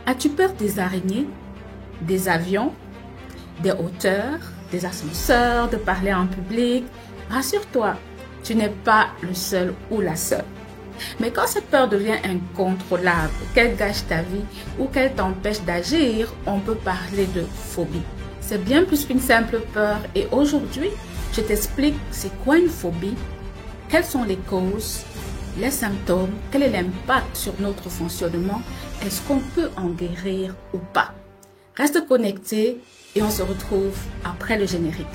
As-tu peur des araignées, des avions, des hauteurs, des ascenseurs, de parler en public? Rassure-toi, tu n'es pas le seul ou la seule. Mais quand cette peur devient incontrôlable, qu'elle gâche ta vie ou qu'elle t'empêche d'agir, on peut parler de phobie. C'est bien plus qu'une simple peur et aujourd'hui, je t'explique c'est quoi une phobie, quelles sont les causes, les symptômes, quel est l'impact sur notre fonctionnement, est-ce qu'on peut en guérir ou pas. Reste connecté et on se retrouve après le générique.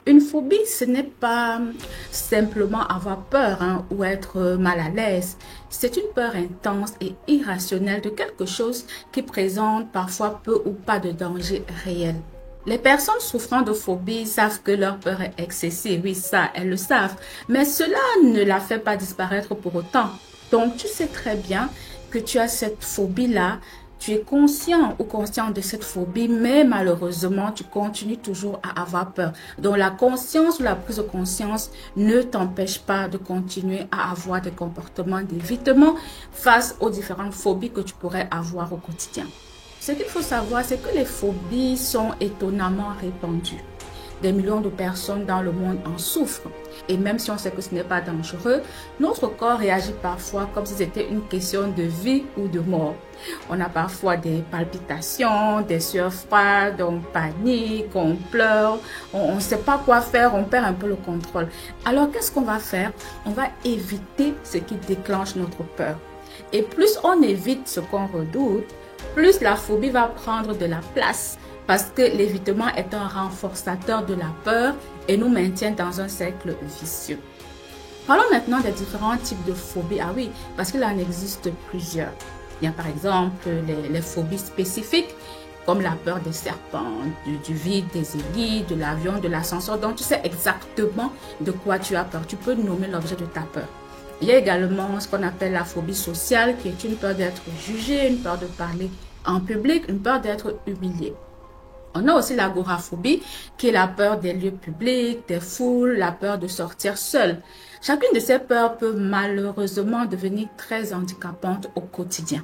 Une phobie, ce n'est pas simplement avoir peur ou être mal à l'aise. C'est une peur intense et irrationnelle de quelque chose qui présente parfois peu ou pas de danger réel. Les personnes souffrant de phobie savent que leur peur est excessive. Oui, ça, elles le savent. Mais cela ne la fait pas disparaître pour autant. Donc, tu sais très bien que tu as cette phobie-là. Tu es conscient ou consciente de cette phobie, mais malheureusement, tu continues toujours à avoir peur. Donc, la conscience ou la prise de conscience ne t'empêche pas de continuer à avoir des comportements d'évitement face aux différentes phobies que tu pourrais avoir au quotidien. Ce qu'il faut savoir, c'est que les phobies sont étonnamment répandues. Des millions de personnes dans le monde en souffrent. Et même si on sait que ce n'est pas dangereux, notre corps réagit parfois comme si c'était une question de vie ou de mort. On a parfois des palpitations, des sueurs froides, on panique, on pleure, on ne sait pas quoi faire, on perd un peu le contrôle. Alors qu'est-ce qu'on va faire? On va éviter ce qui déclenche notre peur. Et plus on évite ce qu'on redoute, plus la phobie va prendre de la place. Parce que l'évitement est un renforçateur de la peur et nous maintient dans un cercle vicieux. Parlons maintenant des différents types de phobies. Ah oui, parce qu'il en existe plusieurs. Il y a par exemple les phobies spécifiques, comme la peur des serpents, du vide, des aiguilles, de l'avion, de l'ascenseur. Donc tu sais exactement de quoi tu as peur. Tu peux nommer l'objet de ta peur. Il y a également ce qu'on appelle la phobie sociale, qui est une peur d'être jugé, une peur de parler en public, une peur d'être humilié. On a aussi l'agoraphobie, qui est la peur des lieux publics, des foules, la peur de sortir seul. Chacune de ces peurs peut malheureusement devenir très handicapante au quotidien.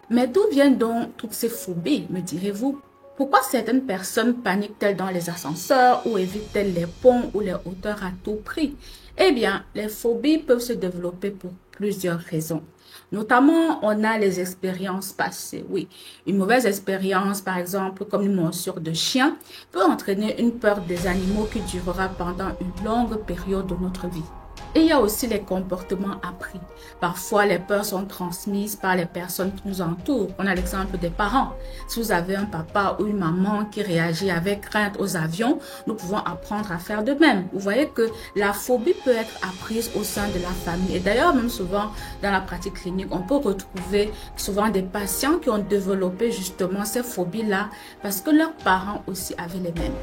Mais d'où viennent donc toutes ces phobies, me direz-vous? Pourquoi certaines personnes paniquent-elles dans les ascenseurs ou évitent-elles les ponts ou les hauteurs à tout prix? Eh bien, les phobies peuvent se développer pour plusieurs raisons. Notamment, on a les expériences passées. Oui, une mauvaise expérience, par exemple, comme une morsure de chien, peut entraîner une peur des animaux qui durera pendant une longue période de notre vie. Et il y a aussi les comportements appris. Parfois, les peurs sont transmises par les personnes qui nous entourent. On a l'exemple des parents. Si vous avez un papa ou une maman qui réagit avec crainte aux avions, nous pouvons apprendre à faire de même. Vous voyez que la phobie peut être apprise au sein de la famille. Et d'ailleurs, même souvent, dans la pratique clinique, on peut retrouver souvent des patients qui ont développé justement ces phobies-là parce que leurs parents aussi avaient les mêmes.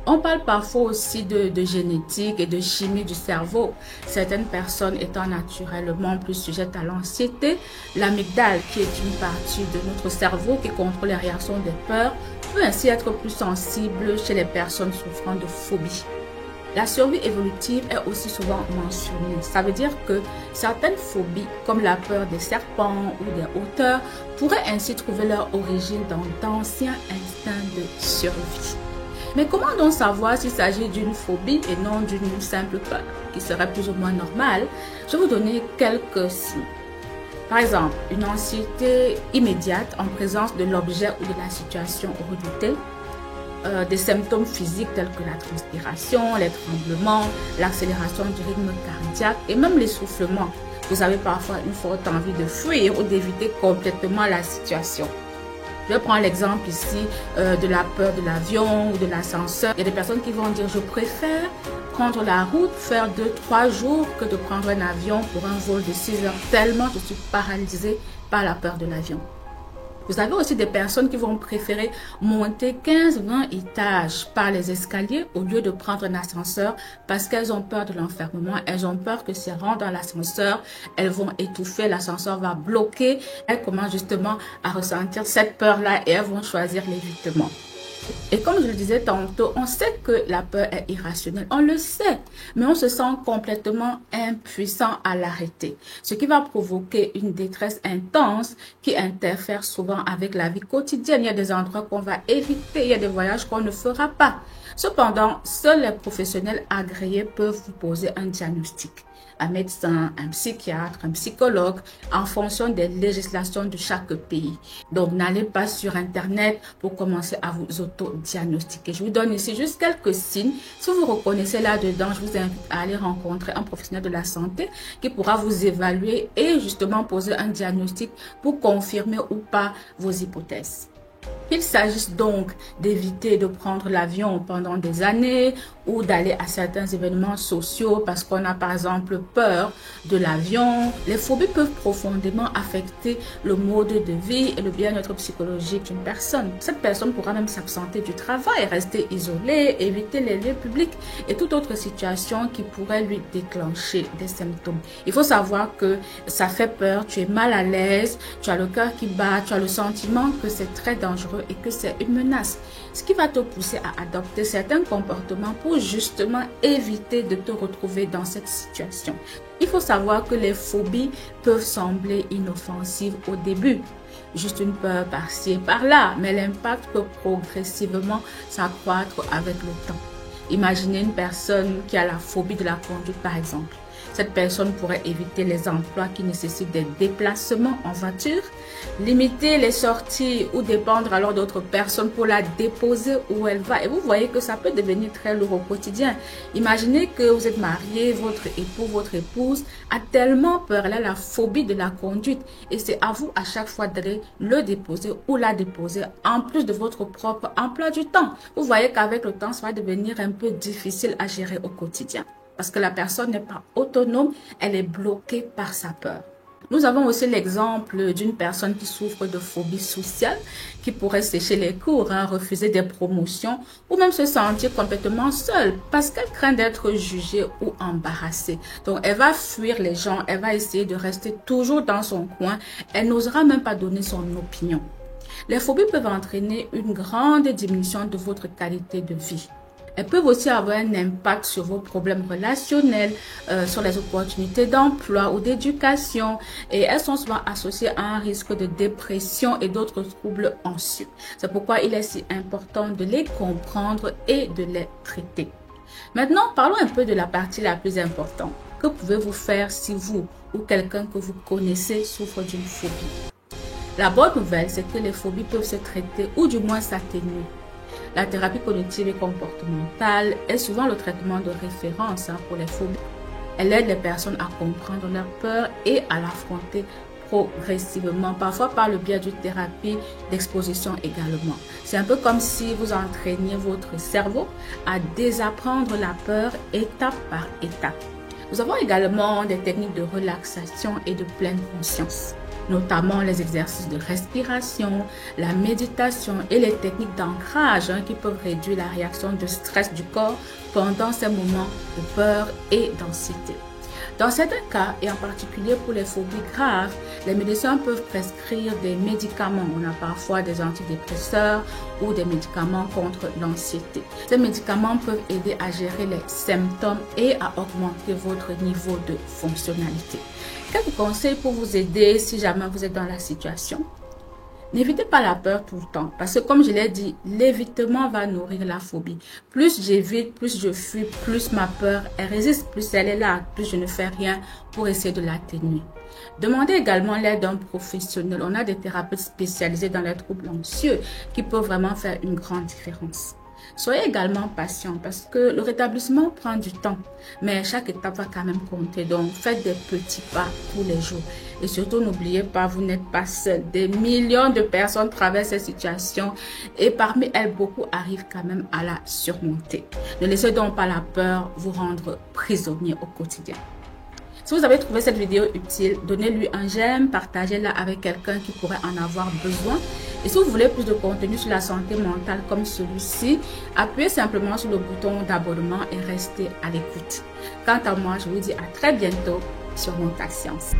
On parle parfois aussi de génétique et de chimie du cerveau. Certaines personnes étant naturellement plus sujettes à l'anxiété, l'amygdale, qui est une partie de notre cerveau qui contrôle les réactions des peurs, peut ainsi être plus sensible chez les personnes souffrant de phobie. La survie évolutive est aussi souvent mentionnée. Ça veut dire que certaines phobies, comme la peur des serpents ou des hauteurs, pourraient ainsi trouver leur origine dans d'anciens instincts de survie. Mais comment donc savoir s'il s'agit d'une phobie et non d'une simple peur, qui serait plus ou moins normale? Je vais vous donner quelques signes. Par exemple, une anxiété immédiate en présence de l'objet ou de la situation redoutée, des symptômes physiques tels que la transpiration, les tremblements, l'accélération du rythme cardiaque et même l'essoufflement. Vous avez parfois une forte envie de fuir ou d'éviter complètement la situation. Je vais prendre l'exemple ici de la peur de l'avion ou de l'ascenseur. Il y a des personnes qui vont dire « je préfère prendre la route, faire 2-3 jours que de prendre un avion pour un vol de 6 heures tellement je suis paralysée par la peur de l'avion ». Vous avez aussi des personnes qui vont préférer monter 15-20 étages par les escaliers au lieu de prendre un ascenseur parce qu'elles ont peur de l'enfermement. Elles ont peur que si elles rentrent dans l'ascenseur, elles vont étouffer, l'ascenseur va bloquer. Elles commencent justement à ressentir cette peur-là et elles vont choisir l'évitement. Et comme je le disais tantôt, on sait que la peur est irrationnelle, on le sait, mais on se sent complètement impuissant à l'arrêter, ce qui va provoquer une détresse intense qui interfère souvent avec la vie quotidienne. Il y a des endroits qu'on va éviter, il y a des voyages qu'on ne fera pas. Cependant, seuls les professionnels agréés peuvent vous poser un diagnostic. Un médecin, un psychiatre, un psychologue, en fonction des législations de chaque pays. Donc, n'allez pas sur Internet pour commencer à vous auto-diagnostiquer. Je vous donne ici juste quelques signes. Si vous vous reconnaissez là-dedans, je vous invite à aller rencontrer un professionnel de la santé qui pourra vous évaluer et justement poser un diagnostic pour confirmer ou pas vos hypothèses. Il s'agisse donc d'éviter de prendre l'avion pendant des années ou d'aller à certains événements sociaux parce qu'on a par exemple peur de l'avion. Les phobies peuvent profondément affecter le mode de vie et le bien-être psychologique d'une personne. Cette personne pourra même s'absenter du travail, rester isolée, éviter les lieux publics et toute autre situation qui pourrait lui déclencher des symptômes. Il faut savoir que ça fait peur, tu es mal à l'aise, tu as le cœur qui bat, tu as le sentiment que c'est très dangereux et que c'est une menace, ce qui va te pousser à adopter certains comportements pour justement éviter de te retrouver dans cette situation. Il faut savoir que les phobies peuvent sembler inoffensives au début, juste une peur par-ci et par-là, mais l'impact peut progressivement s'accroître avec le temps. Imaginez une personne qui a la phobie de la conduite par exemple. Cette personne pourrait éviter les emplois qui nécessitent des déplacements en voiture, limiter les sorties ou dépendre alors d'autres personnes pour la déposer où elle va. Et vous voyez que ça peut devenir très lourd au quotidien. Imaginez que vous êtes marié, votre époux, votre épouse a tellement peur, elle a la phobie de la conduite. Et c'est à vous à chaque fois d'aller le déposer ou la déposer en plus de votre propre emploi du temps. Vous voyez qu'avec le temps, ça va devenir un peu difficile à gérer au quotidien. Parce que la personne n'est pas autonome, elle est bloquée par sa peur. Nous avons aussi l'exemple d'une personne qui souffre de phobie sociale, qui pourrait sécher les cours, refuser des promotions ou même se sentir complètement seule parce qu'elle craint d'être jugée ou embarrassée. Donc, elle va fuir les gens, elle va essayer de rester toujours dans son coin, elle n'osera même pas donner son opinion. Les phobies peuvent entraîner une grande diminution de votre qualité de vie. Elles peuvent aussi avoir un impact sur vos problèmes relationnels, sur les opportunités d'emploi ou d'éducation. Et elles sont souvent associées à un risque de dépression et d'autres troubles anxieux. C'est pourquoi il est si important de les comprendre et de les traiter. Maintenant, parlons un peu de la partie la plus importante. Que pouvez-vous faire si vous ou quelqu'un que vous connaissez souffre d'une phobie? La bonne nouvelle, c'est que les phobies peuvent se traiter ou du moins s'atténuer. La thérapie cognitive et comportementale est souvent le traitement de référence pour les phobies. Elle aide les personnes à comprendre leur peur et à l'affronter progressivement, parfois par le biais d'une thérapie d'exposition également. C'est un peu comme si vous entraîniez votre cerveau à désapprendre la peur étape par étape. Nous avons également des techniques de relaxation et de pleine conscience, notamment les exercices de respiration, la méditation et les techniques d'ancrage qui peuvent réduire la réaction de stress du corps pendant ces moments de peur et d'anxiété. Dans certains cas, et en particulier pour les phobies graves, les médecins peuvent prescrire des médicaments. On a parfois des antidépresseurs ou des médicaments contre l'anxiété. Ces médicaments peuvent aider à gérer les symptômes et à augmenter votre niveau de fonctionnalité. Quelques conseils pour vous aider si jamais vous êtes dans la situation? N'évitez pas la peur tout le temps parce que comme je l'ai dit, l'évitement va nourrir la phobie. Plus j'évite, plus je fuis, plus ma peur elle résiste, plus elle est là, plus je ne fais rien pour essayer de l'atténuer. Demandez également l'aide d'un professionnel. On a des thérapeutes spécialisés dans les troubles anxieux qui peuvent vraiment faire une grande différence. Soyez également patient parce que le rétablissement prend du temps, mais chaque étape va quand même compter. Donc, faites des petits pas tous les jours. Et surtout, n'oubliez pas, vous n'êtes pas seul. Des millions de personnes traversent cette situation et parmi elles, beaucoup arrivent quand même à la surmonter. Ne laissez donc pas la peur vous rendre prisonnier au quotidien. Si vous avez trouvé cette vidéo utile, donnez-lui un j'aime, partagez-la avec quelqu'un qui pourrait en avoir besoin. Et si vous voulez plus de contenu sur la santé mentale comme celui-ci, appuyez simplement sur le bouton d'abonnement et restez à l'écoute. Quant à moi, je vous dis à très bientôt sur Montagne Science.